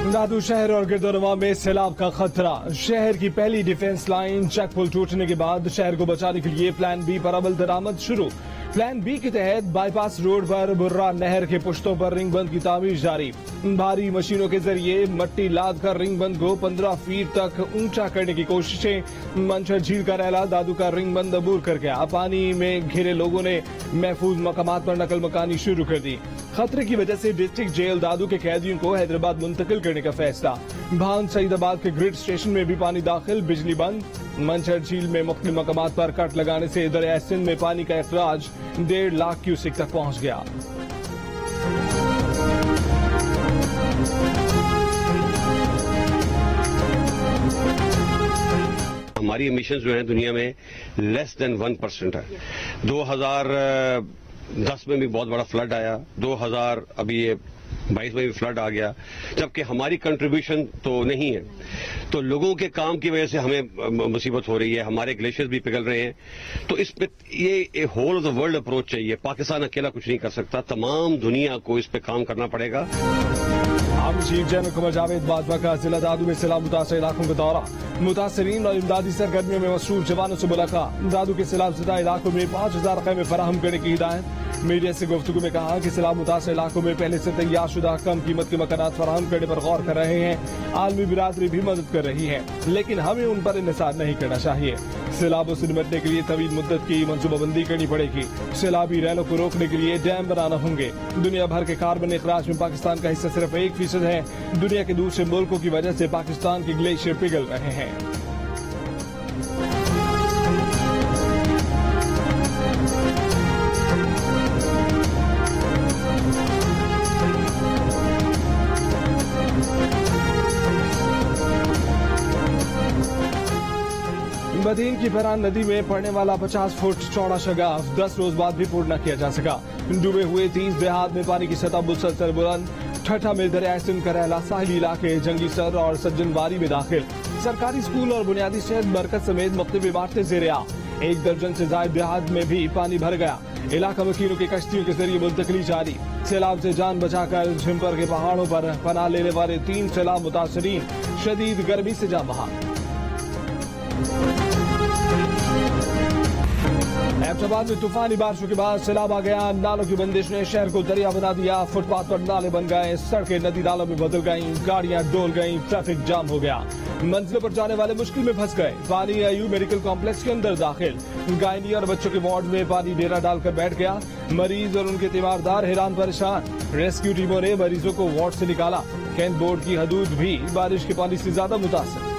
दादू शहर और गिरदोनवा में सैलाब का खतरा। शहर की पहली डिफेंस लाइन चेक पुल टूटने के बाद शहर को बचाने के लिए प्लान बी पर अमल दरामद शुरू। प्लान बी के तहत बाईपास रोड पर बुर्रा नहर के पुश्तों पर रिंग बंद की तामीर जारी। भारी मशीनों के जरिए मट्टी लाद कर रिंग बंद को 15 फीट तक ऊंचा करने की कोशिशें। मंचर झील का रैला दादू का रिंग बंद अबूर कर गया। पानी में घिरे लोगों ने महफूज मकामात पर नकल मकानी शुरू कर दी। खतरे की वजह से डिस्ट्रिक्ट जेल दादू के कैदियों को हैदराबाद मुंतकिल करने का फैसला। भान सईदाबाद के ग्रिड स्टेशन में भी पानी दाखिल, बिजली बंद। मंचर झील में मुख्तलिफ मकामात पर कट लगाने से दरिया सिंध में पानी का अखराज 1.5 लाख क्यूसेक तक पहुंच गया। हमारी एमिशंस जो हैं दुनिया में लेस देन 1% है। 2010 में भी बहुत बड़ा फ्लड आया, 2022 में भी फ्लड आ गया, जबकि हमारी कंट्रीब्यूशन तो नहीं है। तो लोगों के काम की वजह से हमें मुसीबत हो रही है, हमारे ग्लेशियर्स भी पिघल रहे हैं। तो इस पे ये whole of the world approach चाहिए। पाकिस्तान अकेला कुछ नहीं कर सकता, तमाम दुनिया को इस पे काम करना पड़ेगा। आम चीफ जनरल कुमर जावेद बाजवा का जिला दादू में सैलाब मुतासर इलाकों का दौरा। मुतासरीन और इमदादी सरगर्मियों में मसरूफ जवानों से मुलाकात। दादू के सैलाब ज़दा इलाकों में 5000 खैमे फराहम करने की हिदायत। मीडिया से गुफ्तगू में कहा कि सैलाब मुतासर इलाकों में पहले से तैयार शुदा कम कीमत के मकानात फराहम करने पर गौर कर रहे हैं। आलमी बिरादरी भी मदद कर रही है, लेकिन हमें उन पर इन्हिसार नहीं करना चाहिए। सैलाबों से निपटने के लिए तवील मुद्दत की मंसूबाबंदी करनी पड़ेगी। सैलाबी रैलों को रोकने के लिए डैम बनाना होंगे। दुनिया भर के कार्बन इखराज में पाकिस्तान का हिस्सा सिर्फ 1% है। दुनिया के दूसरे मुल्कों की वजह से पाकिस्तान के ग्लेशियर पिघल रहे हैं। मदीन की फरहान नदी में पड़ने वाला 50 फुट चौड़ा शगाफ 10 रोज बाद भी पूर्ण न किया जा सका। डूबे हुए 30 देहात में पानी की सतह मुसलसल बुलंद। ठट्ठा में दरिया सिंध का रैला साहिली इलाके जंगी सर और सज्जनवारी में दाखिल। सरकारी स्कूल और बुनियादी सेहत मरकज समेत मुख्तलिफ इमारतें ज़ेर-ए-आब। 1 दर्जन से ज्यादा देहात में भी पानी भर गया। इलाका वकीलों की कश्तियों के जरिए मुंतकली जारी। सैलाब से जान बचाकर झिम्पर के पहाड़ों पर पनाह लेने वाले 3 सैलाब मुतासरीन शदीद गर्मी से जान बहा। एबटाबाद में तूफानी बारिशों के बाद सैलाब आ गया। नालों की बंदिश ने शहर को दरिया बना दिया। फुटपाथ पर नाले बन गए, सड़कें नदी नालों में बदल गईं, गाड़ियां डोल गईं, ट्रैफिक जाम हो गया। मंजिलों पर जाने वाले मुश्किल में फंस गए। पानी आयु मेडिकल कॉम्प्लेक्स के अंदर दाखिल। गायनी और बच्चों के वार्ड में पानी डेरा डालकर बैठ गया। मरीज और उनके तीमारदार हैरान परेशान। रेस्क्यू टीमों ने मरीजों को वार्ड से निकाला। कैंट बोर्ड की हदूद भी बारिश के पानी से ज्यादा मुतासर।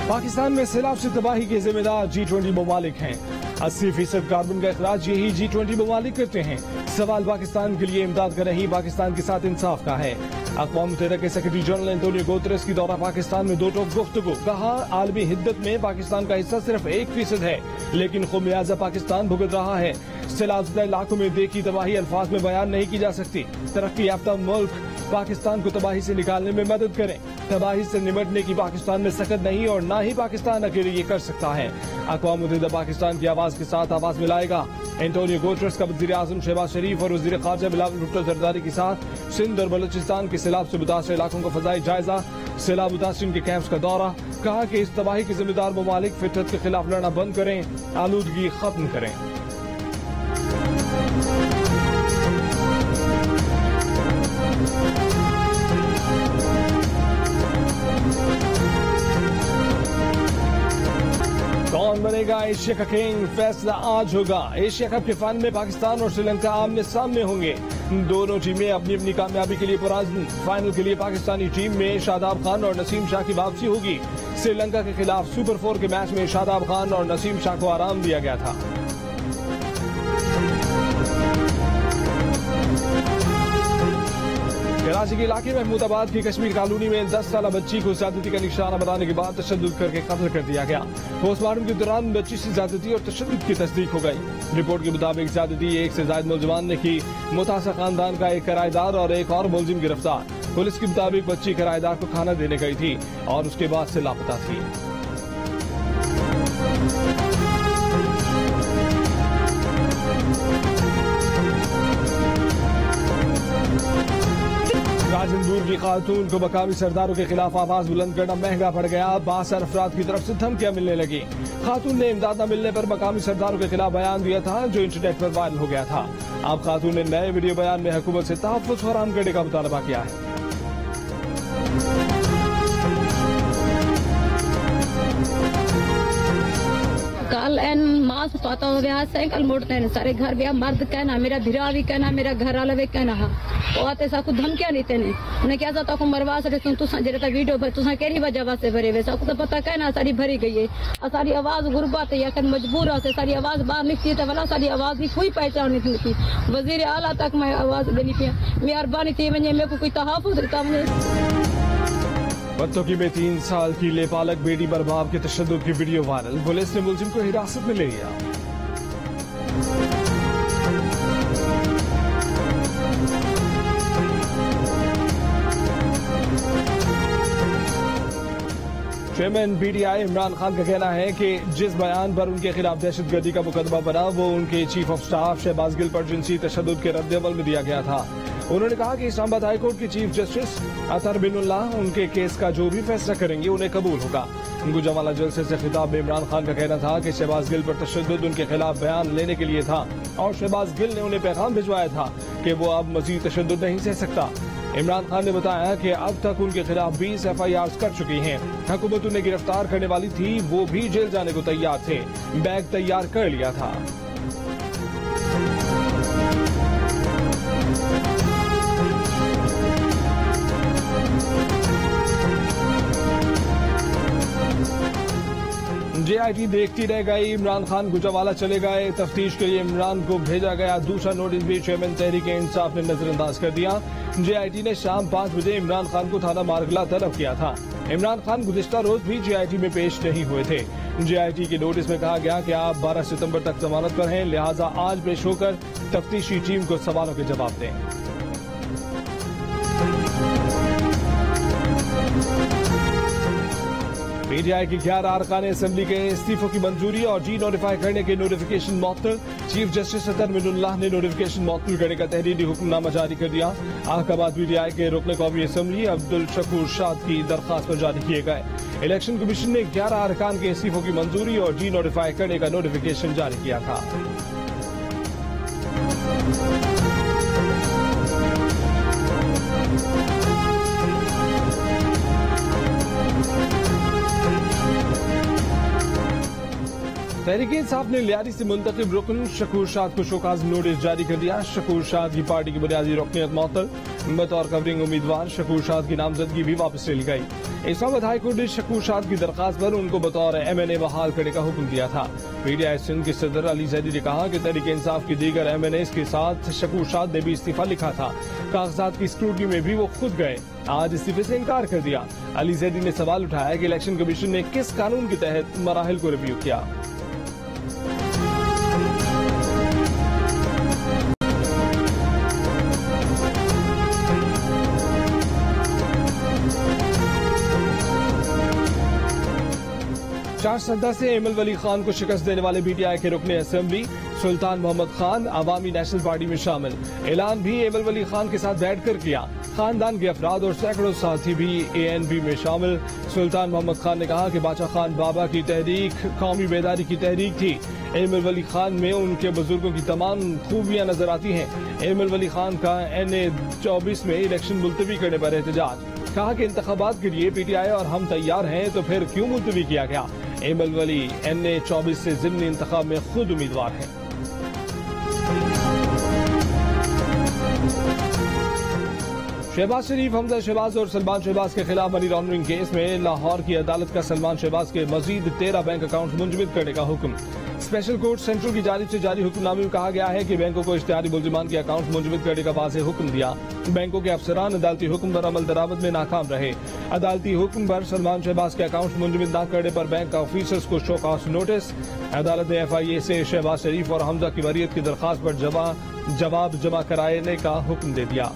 पाकिस्तान में सैलाब से तबाही के जिम्मेदार G20 ममालिक हैं। 80% कार्बन का अखराज यही G20 ममालिक करते हैं। सवाल पाकिस्तान के लिए इमदाद का नहीं, पाकिस्तान के साथ इंसाफ का है। अक़वाम मुत्तहिदा के सेक्रेटरी जनरल एंटोनियो गुतेरेस की दौरा पाकिस्तान में 2 टोक गुफ्तगू। कहा, आलमी हिद्दत में पाकिस्तान का हिस्सा सिर्फ 1% है, लेकिन खुमियाजा पाकिस्तान भुगत रहा है। सैलाब इलाकों में देखी तबाही अल्फाज में बयान नहीं की जा सकती। तरक्की याफ्ता मुल्क पाकिस्तान को तबाही से निकालने में मदद करें। तबाही से निपटने की पाकिस्तान में सकत नहीं और न ही पाकिस्तान अकेले ये कर सकता है। अक़वाम मुत्तहिदा पाकिस्तान की आवाज के साथ आवाज मिलाएगा। एंटोनियो गुतेरेस का वज़ीर आज़म शहबाज शरीफ और वज़ीर ख़ारजा बिलावल भुट्टो ज़रदारी के साथ सिंध और बलूचिस्तान के सैलाब से मुतासर इलाकों का फ़ज़ाई जायजा। सैलाब मुतासरीन के कैंप्स का दौरा। कहा कि इस तबाही के जिम्मेदार ममालिक फितरत के खिलाफ लड़ना बंद करें, आलूदगी खत्म करें। कौन बनेगा एशिया का किंग, फैसला आज होगा। एशिया कप के फन में पाकिस्तान और श्रीलंका आमने सामने होंगे। दोनों टीमें अपनी अपनी कामयाबी के लिए पुराज़्म। फाइनल के लिए पाकिस्तानी टीम में शादाब खान और नसीम शाह की वापसी होगी। श्रीलंका के खिलाफ सुपर 4 के मैच में शादाब खान और नसीम शाह को आराम दिया गया था। कराची के इलाके महमूदाबाद की कश्मीर कॉलोनी में 10 साला बच्ची को ज्यादती का निशाना बनाने के बाद तशद्दुद करके कत्ल कर दिया गया। पोस्टमार्टम के दौरान बच्ची से ज्यादती और तशद्दुद की तस्दीक हो गई। रिपोर्ट के मुताबिक ज्यादती 1 से ज्यादा मुलजमान ने की। मुतासर खानदान का एक किराएदार और एक और मुलजिम गिरफ्तार। पुलिस के मुताबिक बच्ची किराएदार को खाना देने गई थी और उसके बाद से लापता थी। राजनपुर की खातून को मकामी सरदारों के खिलाफ आवाज बुलंद करना महंगा पड़ गया। 62 अफराद की तरफ से धमकियां मिलने लगी। खातून ने इमदाद न मिलने पर मकामी सरदारों के खिलाफ बयान दिया था, जो इंटरनेट पर वायरल हो गया था। अब खातून ने नए वीडियो बयान में हुकूमत से तहफ्फुज़ फराहम करने का मुतालबा किया है। कल एन मास पता हो गया साइकिल मोड़ते हैं सारे घर भी मर्द कहना मेरा धिरा भी कहना मेरा घर वाला भी कहना और ऐसा कुछ धमकियां नहीं थे उन्हें क्या था को मरवा सके तुसा जरा वीडियो तुसा केरी वजह से भरे वैसा कुछ पता कहना सारी भरी गई है और सारी आवाज गुरबत है या मजबूर है सारी आवाज बाहर निकली है वाला सारी आवाज की कोई पहचान नहीं थी। वजीर आला तक मैं आवाज देनी थी मेहरबानी थी वने मेरे को कोई तहफ़्फ़ुज़ देता बत्तोकी में 3 साल की लेपालक बेटी पर बाप के तशद्दुद की वीडियो वायरल। पुलिस ने मुलजिम को हिरासत में ले लिया। चेयरमैन पीटीआई इमरान खान का कहना है कि जिस बयान पर उनके खिलाफ दहशतगर्दी का मुकदमा बना वो उनके chief of staff Shahbaz Gill पर जिनसी तशद्दुद के रद्द-ए-अमल में दिया गया था। उन्होंने कहा कि इस्लामाबाद हाई कोर्ट के चीफ जस्टिस अतर बिनुल्लाह उनके केस का जो भी फैसला करेंगे उन्हें कबूल होगा। गुजरावाला जलसे से खिताब में इमरान खान का कहना था कि शहबाज गिल पर तशद्दुद उनके खिलाफ बयान लेने के लिए था और शहबाज गिल ने उन्हें पैगाम भिजवाया था कि वो अब मजीद तशद्दुद नहीं सह सकता। इमरान खान ने बताया कि अब तक उनके खिलाफ 20 FIRs कर चुकी हैं। हुकूमत उन्हें गिरफ्तार करने वाली थी, वो भी जेल जाने को तैयार थे, बैग तैयार कर लिया था। JIT देखती रह गई, इमरान खान गुजरावाला चले गए। तफ्तीश के लिए इमरान को भेजा गया दूसरा नोटिस भी चेयरमैन तहरीक इंसाफ ने नजरअंदाज कर दिया। JIT ने शाम 5 बजे इमरान खान को थाना मारगला तलब किया था। इमरान खान गुज़िश्ता रोज भी JIT में पेश नहीं हुए थे। JIT के नोटिस में कहा गया कि आप 12 सितंबर तक जमानत पर हैं, लिहाजा आज पेश होकर तफ्तीशी टीम को सवालों के जवाब दें। पीटीआई की 11 अरकान असेंबली के इस्तीफों की मंजूरी और जी नोटिफाई करने के नोटिफिकेशन मअतल। चीफ जस्टिस अतर बिनुल्लाह ने नोटिफिकेशन मअतल करने का तहरीरी हुक्मनामा जारी कर दिया। अहकामात पीटीआई के रुकन कौमी असेंबली अब्दुल शकूर शाद की दरखास्त पर जारी किए गए। इलेक्शन कमीशन ने 11 अरकान के इस्तीफों की मंजूरी और जी नोटिफाई करने का नोटिफिकेशन जारी किया था। तहरीक इंसाफ ने लियारी से मुंतखब रुकन शकूर शाद को शोकाज नोटिस जारी कर दिया। शकूर शाद की पार्टी की बुनियादी रुकनियत मअतल। बतौर कवरिंग उम्मीदवार शकूर शाद की नामजदगी भी वापस ले ली गई। इस्लामाबाद हाई कोर्ट ने शकूर शाद की दरखास्त पर उनको बतौर MNA बहाल करने का हुक्म दिया था। पीटीआई सिंध के सदर अली जैदी ने कहा कि तहरीक इंसाफ की दीगर MNAs के साथ शकूर शाद ने भी इस्तीफा लिखा था। कागजात की स्क्रूटनी में भी वो खुद गए, आज इस्तीफे से इनकार कर दिया। अली जैदी ने सवाल उठाया कि इलेक्शन कमीशन ने किस कानून के तहत मराहिल को रिव्यू किया। चार सद्दा से एमल वली खान को शिकस्त देने वाले पीटीआई के रुकने असेंबली सुल्तान मोहम्मद खान अवामी नेशनल पार्टी में शामिल। ऐलान भी एमल वली खान के साथ बैठकर किया। खानदान के अफराद और सैकड़ों साथी भी ANP में शामिल। सुल्तान मोहम्मद खान ने कहा कि बादशाह खान बाबा की तहरीक कौमी बेदारी की तहरीक थी। एमल वली खान में उनके बुजुर्गों की तमाम खूबियां नजर आती हैं। एमल वली खान का NA 24 में इलेक्शन मुलतवी करने पर एहतजाज। कहा कि इंतखाबात के लिए पीटीआई और हम तैयार हैं, तो फिर क्यों मुलतवी किया गया। एमल वली NA 24 से ज़िमनी इंतखाब में खुद उम्मीदवार हैं। शहबाज शरीफ, हमजा शहबाज और सलमान शहबाज के खिलाफ मनी लॉन्ड्रिंग केस में लाहौर की अदालत का सलमान शहबाज के मजीद 13 बैंक अकाउंट मुंजमद करने का हुक्म। स्पेशल कोर्ट सेंट्रल की जानिब से जारी हुक्मनामे में कहा गया है कि बैंकों को इश्तिहारी मुलजिमान के अकाउंट मुंजमद करने का वाज़ेह हुक्म दिया। बैंकों के अफसरान अदालती हुक्म पर अमल दरामद में नाकाम रहे। अदालती हुक्म पर सलमान शहबाज के अकाउंट मुंजमद न करने पर बैंक ऑफिसर्स को शो कॉज नोटिस। अदालत ने FIA से शहबाज शरीफ और हमजा की वरीयत की दरखास्त पर जवाब जमा कराने का हुक्म दे दिया।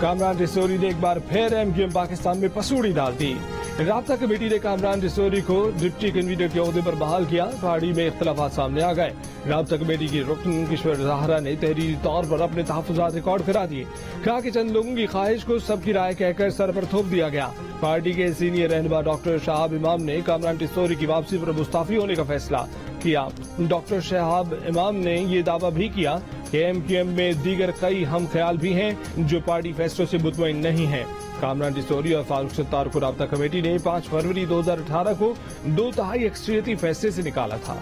कामरान रिसोरी ने एक बार फिर MQM पाकिस्तान में पसूड़ी डाल दी। राब्ता कमेटी ने कामरान रिसोरी को डिप्टी कन्वीनर के ओहदे पर बहाल किया। पार्टी में इख्तलाफात सामने आ गए। राब्ता कमेटी की रुकन किशोर जहरा ने तहरीरी तौर पर अपने तहफ़्फ़ुज़ात रिकॉर्ड करा दिए। कहा कि चंद लोगों की ख्वाहिश को सबकी राय कहकर सर पर थोप दिया गया। पार्टी के सीनियर रहनुमा डॉक्टर शहाब इमाम ने कामरान रिसोरी की वापसी पर मुस्ताफी होने का फैसला किया। डॉक्टर शहाब इमाम ने ये दावा भी किया कि MQM में दीगर कई हम ख्याल भी हैं जो पार्टी फैसलों से मुतमईन नहीं है। कामरान रिसोरी और फारूक सत्तार को राब्ता कमेटी ने 5 फरवरी 2018 को 2/3 अक्सरियती फैसले से निकाला था।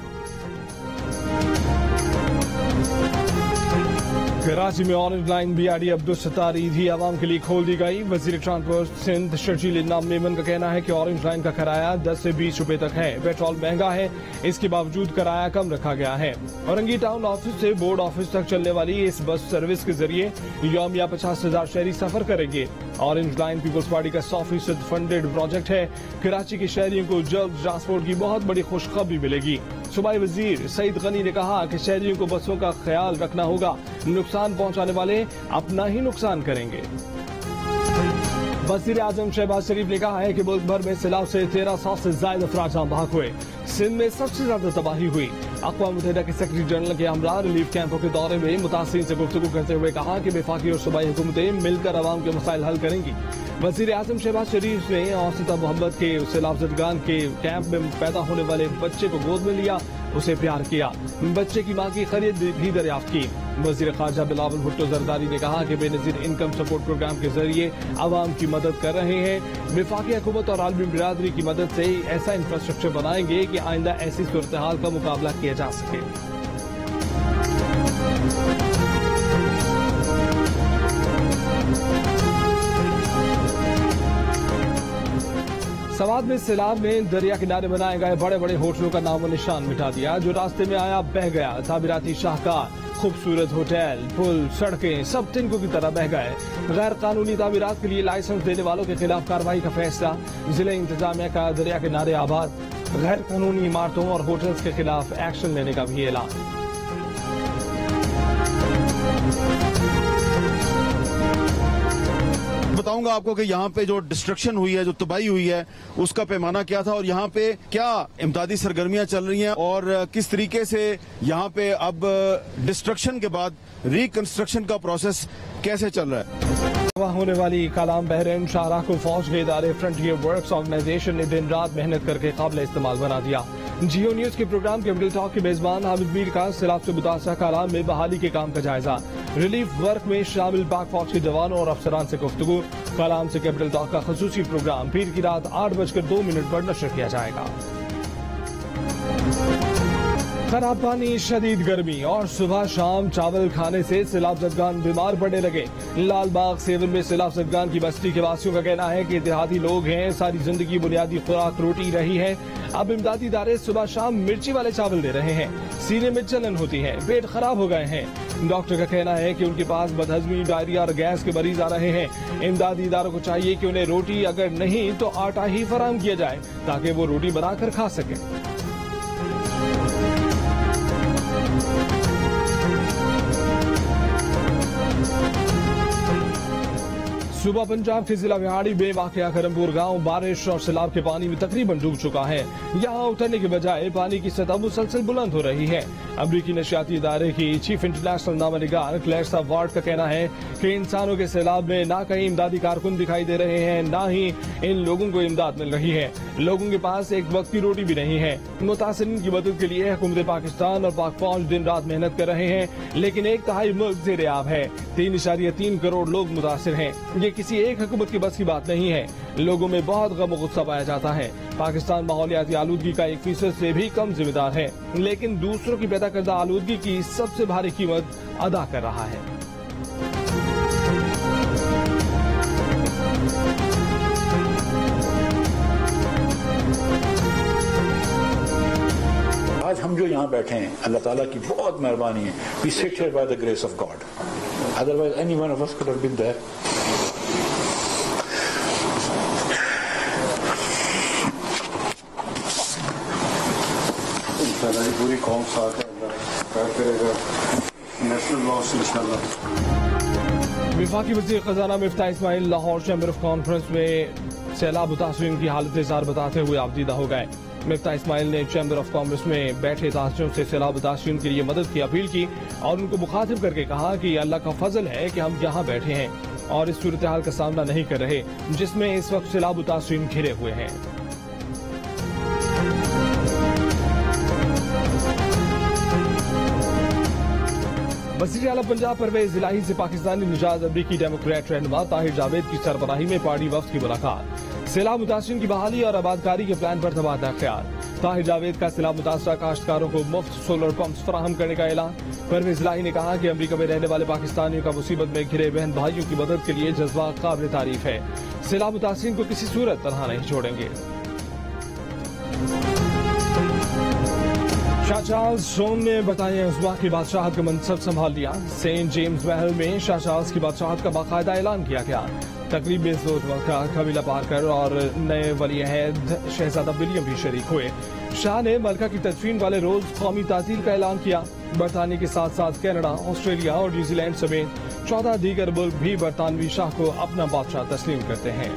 कराची में orange line BRD Abdul Sattar ईदी आवाम के लिए खोल दी गई। वजीर ट्रांसपोर्ट सिंध शर्जील इनाम मेमन का कहना है कि ऑरेंज लाइन का किराया 10 से 20 रुपए तक है। पेट्रोल महंगा है, इसके बावजूद किराया कम रखा गया है। औरंगी टाउन ऑफिस से बोर्ड ऑफिस तक चलने वाली इस बस सर्विस के जरिए यौमिया 50,000 शहरी सफर करेंगे। ऑरेंज लाइन पीपुल्स पार्टी का 100% फंडेड प्रोजेक्ट है। कराची के शहरियों को जल्द ट्रांसपोर्ट की बहुत बड़ी खुशखबरी मिलेगी। सूबाई वजीर सईद गनी ने कहा कि शहरियों को बसों का ख्याल रखना होगा, नुकसान पहुंचाने वाले अपना ही नुकसान करेंगे। वजीर आजम शहबाज शरीफ ने कहा है कि मुल्क भर में सैलाब से 1300 से ज्यादा अफराद जान बहक हुए। सिंध में सबसे ज्यादा तबाही हुई। अक़वाम मुत्तहिदा के सेक्रेटरी जनरल के हमरा रिलीफ कैंपों के दौरे में मुतासिरीन से गुफ्तगू करते हुए कहा कि वफाकी और सूबाई हुकूमतें मिलकर अवाम के मसाइल हल करेंगी। वजीर आजम शहबाज शरीफ ने औसता मोहम्मद के सैलाब ज़दगान के कैंप में पैदा होने वाले बच्चे को गोद में लिया, उसे प्यार किया, बच्चे की मां की खरीद भी दरियाफ्त की। वजीर खारजा बिलावल भुट्टो जरदारी ने कहा कि बेनजीर इनकम सपोर्ट प्रोग्राम के जरिए आवाम की मदद कर रहे हैं। वफाकी हुकूमत और आलमी बिरादरी की मदद से ऐसा इंफ्रास्ट्रक्चर बनाएंगे कि आइंदा ऐसी सूरत हाल का मुकाबला किया जा सके। सवाद में सैलाब में दरिया किनारे बनाए गए बड़े बड़े होटलों का नामो निशान मिटा दिया। जो रास्ते में आया बह गया। तामीराती शाहकार, खूबसूरत होटल, पुल, सड़कें सब तिनकों की तरह बह गए। गैर कानूनी तामीरात के लिए लाइसेंस देने वालों के खिलाफ कार्रवाई का फैसला। जिला इंतजामिया का दरिया किनारे आबाद गैर कानूनी इमारतों और होटल्स के खिलाफ एक्शन लेने का भी ऐलान। बताऊंगा आपको कि यहाँ पे जो डिस्ट्रक्शन हुई है, जो तबाही हुई है, उसका पैमाना क्या था और यहाँ पे क्या इमदादी सरगर्मियां चल रही हैं और किस तरीके से यहाँ पे अब डिस्ट्रक्शन के बाद रिकंस्ट्रक्शन का प्रोसेस कैसे चल रहा है। होने वाली कालाम बहरीन शाहराह को फौज के इदारे फ्रंटियर वर्क्स ऑर्गेनाइजेशन ने दिन रात मेहनत करके काबिल इस्तेमाल बना दिया। जियो न्यूज के प्रोग्राम कैपिटल टॉक के मेजबान हामिद मीर का सैलाब से मुतासरा कालाम में बहाली के काम का जायजा। रिलीफ वर्क में शामिल पाक फौज के जवानों और अफसरान से गुफ्तगू। कालाम से कैपिटल टॉक का खसूसी प्रोग्राम पीर की रात 8:02 पर नशर किया जाएगा। खराब पानी, शदीद गर्मी और सुबह शाम चावल खाने से सैलाब ज़दगान बीमार पड़ने लगे। लाल बाग सेवन में सैलाब ज़दगान की बस्ती के वासियों का कहना है कि देहाती लोग हैं, सारी जिंदगी बुनियादी खुराक रोटी रही है। अब इमदादी इदारे सुबह शाम मिर्ची वाले चावल दे रहे हैं। सीने में जलन होती है, पेट खराब हो गए हैं। डॉक्टर का कहना है कि उनके पास बदहजमी, डायरिया और गैस के मरीज आ रहे हैं। इमदादी इदारों को चाहिए कि उन्हें रोटी अगर नहीं तो आटा ही फराहम किया जाए ताकि वो रोटी बनाकर खा सके। सुबह पंजाब के जिला विहाड़ी में वाक़या करमपुर गांव बारिश और सैलाब के पानी में तकरीबन डूब चुका है। यहां उतरने के बजाय पानी की सतह मुसलसल बुलंद हो रही है। अमरीकी नशियाती इदारे की चीफ इंटरनेशनल नामानिगार क्लैरसा वार्ड का कहना है कि इंसानों के सैलाब में ना कहीं इमदादी कारकुन दिखाई दे रहे हैं, ना ही इन लोगों को इमदाद मिल रही है। लोगों के पास एक वक्त की रोटी भी नहीं है। मुतासिरीन की मदद के लिए हुकूमत पाकिस्तान और पाक फौज दिन रात मेहनत कर रहे हैं, लेकिन 1/3 मुल्क ज़ेर-ए-आब है। 3.3 करोड़ लोग मुतासिर हैं। ये किसी एक हुकूमत की बस की बात नहीं है। लोगों में बहुत गम और गुस्सा पाया जाता है। पाकिस्तान माहौलियाती आलूदगी का 1% से भी कम जिम्मेदार है, लेकिन दूसरों की पैदा करदा आलूदगी की सबसे भारी कीमत अदा कर रहा है। आज हम जो यहाँ बैठे हैं, अल्लाह ताला की बहुत मेहरबानी है। We sit here by the grace of God. Otherwise, any one of us could have been there. पूरी कौम साथ है, अल्लाह करेगा नेशनल लॉस इंशाल्लाह। वफाकी वज़ीर खजाना Miftah Ismail Lahore chamber of conference में सैलाब मुतासरीन की हालत जार बताते हुए आबदीदा हो गए। मिफ्ता इस्माइल ने चैम्बर ऑफ कॉमर्स में बैठे ताजरों से सैलाब मुतासरीन के लिए मदद की अपील की और उनको मुखातिब करके कहा कि अल्लाह का फजल है कि हम यहाँ बैठे हैं और इस सूरत हाल का सामना नहीं कर रहे जिसमें इस वक्त सैलाब मुतासरीन घिरे हुए हैं। वज़ीर आला पंजाब परवेज इलाही से पाकिस्तानी निजात अमरीकी डेमोक्रेट रहनुमा ताहिर जावेद की सरबराही में पार्टी वफ्द की मुलाकात। सैलाब मुतासरीन की बहाली और आबादकारी के प्लान पर तबादला ख्याल। ताहिर जावेद का सैलाब मुतासरा काश्तकारों को मुफ्त सोलर पंप्स फराहम करने का ऐलान। परवेज इलाही ने कहा कि अमरीका में रहने वाले पाकिस्तानियों का मुसीबत में घिरे बहन भाइयों की मदद के लिए जज्बा काबिल तारीफ है। सैलाब मुतासरीन को किसी सूरत तनहा नहीं छोड़ेंगे। शाह चार्ल्स जोन में बरतानिया उज़्मा की बादशाहत का मनसब संभाल लिया। सेंट जेम्स महल में शाह चार्ल्स की बादशाहत का बाकायदा ऐलान किया गया। तकरीब में जोतमलका कमीला पार्कर और नए वली अहद शहजादा विलियम भी शरीक हुए। शाह ने मलका की तदफीन वाले रोज कौमी तातील का ऐलान किया। बरतानिया के साथ साथ कनाडा, ऑस्ट्रेलिया और न्यूजीलैंड समेत 14 दीगर मुल्क भी बरतानवी शाह को अपना बादशाह तस्लीम करते हैं।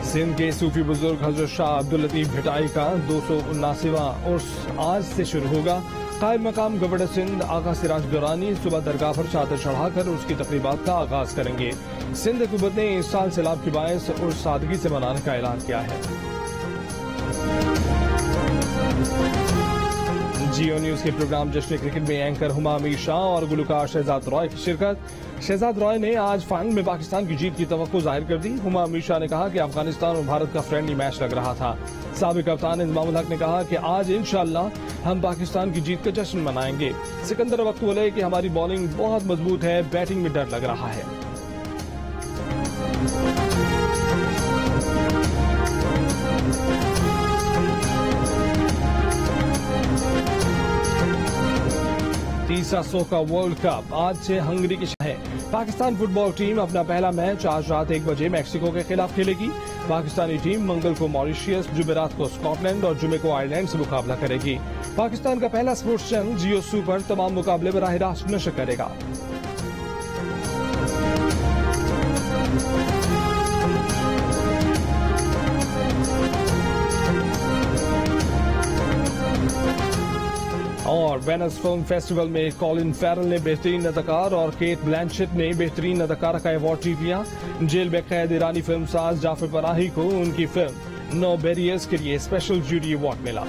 सिंध के सूफी बुजुर्ग हजरत शाह अब्दुल लतीफ भिटाई का 279वां उर्स आज से शुरू होगा। कायद मकाम गवर्नर सिंध आगा सिराज दुरानी सुबह दरगाह पर चादर चढ़ाकर उसकी तकरीबात का आगाज करेंगे। सिंध हुकूमत ने इस साल सैलाब की बायस उर्स सादगी से मनाने का ऐलान किया है। जियो न्यूज के प्रोग्राम जश्न क्रिकेट में एंकर हुमा अमीर शाह और गुलकार शहजाद रॉय की शिरकत। शहजाद रॉय ने आज फाइनल में पाकिस्तान की जीत की तवक्को जाहिर कर दी। हुमा अमीर शाह ने कहा कि अफगानिस्तान और भारत का फ्रेंडली मैच लग रहा था। साबिक कप्तान इंजमामुल हक ने कहा कि आज इंशाअल्लाह हम पाकिस्तान की जीत का जश्न मनाएंगे। सिकंदर वक्त बोले कि हमारी बॉलिंग बहुत मजबूत है, बैटिंग में डर लग रहा है। तीसरा सोका वर्ल्ड कप आज से हंगरी के शहर है। पाकिस्तान फुटबॉल टीम अपना पहला मैच आज रात 1 बजे मैक्सिको के खिलाफ खेलेगी। पाकिस्तानी टीम मंगल को मॉरिशियस, जुमेरात को स्कॉटलैंड और जुमे को आयरलैंड से मुकाबला करेगी। पाकिस्तान का पहला स्पोर्ट्स चैनल जियो सुपर तमाम मुकाबले बराह रास्त नशर करेगा। और वेनिस फिल्म फेस्टिवल में कॉलिन फैरल ने बेहतरीन अदाकार और केट ब्लैंचेट ने बेहतरीन अदाकारा का अवार्ड जीत लिया। जेल में कैद ईरानी फिल्मसाज जाफर पनाही को उनकी फिल्म नो बैरियर्स के लिए स्पेशल जूरी अवार्ड मिला।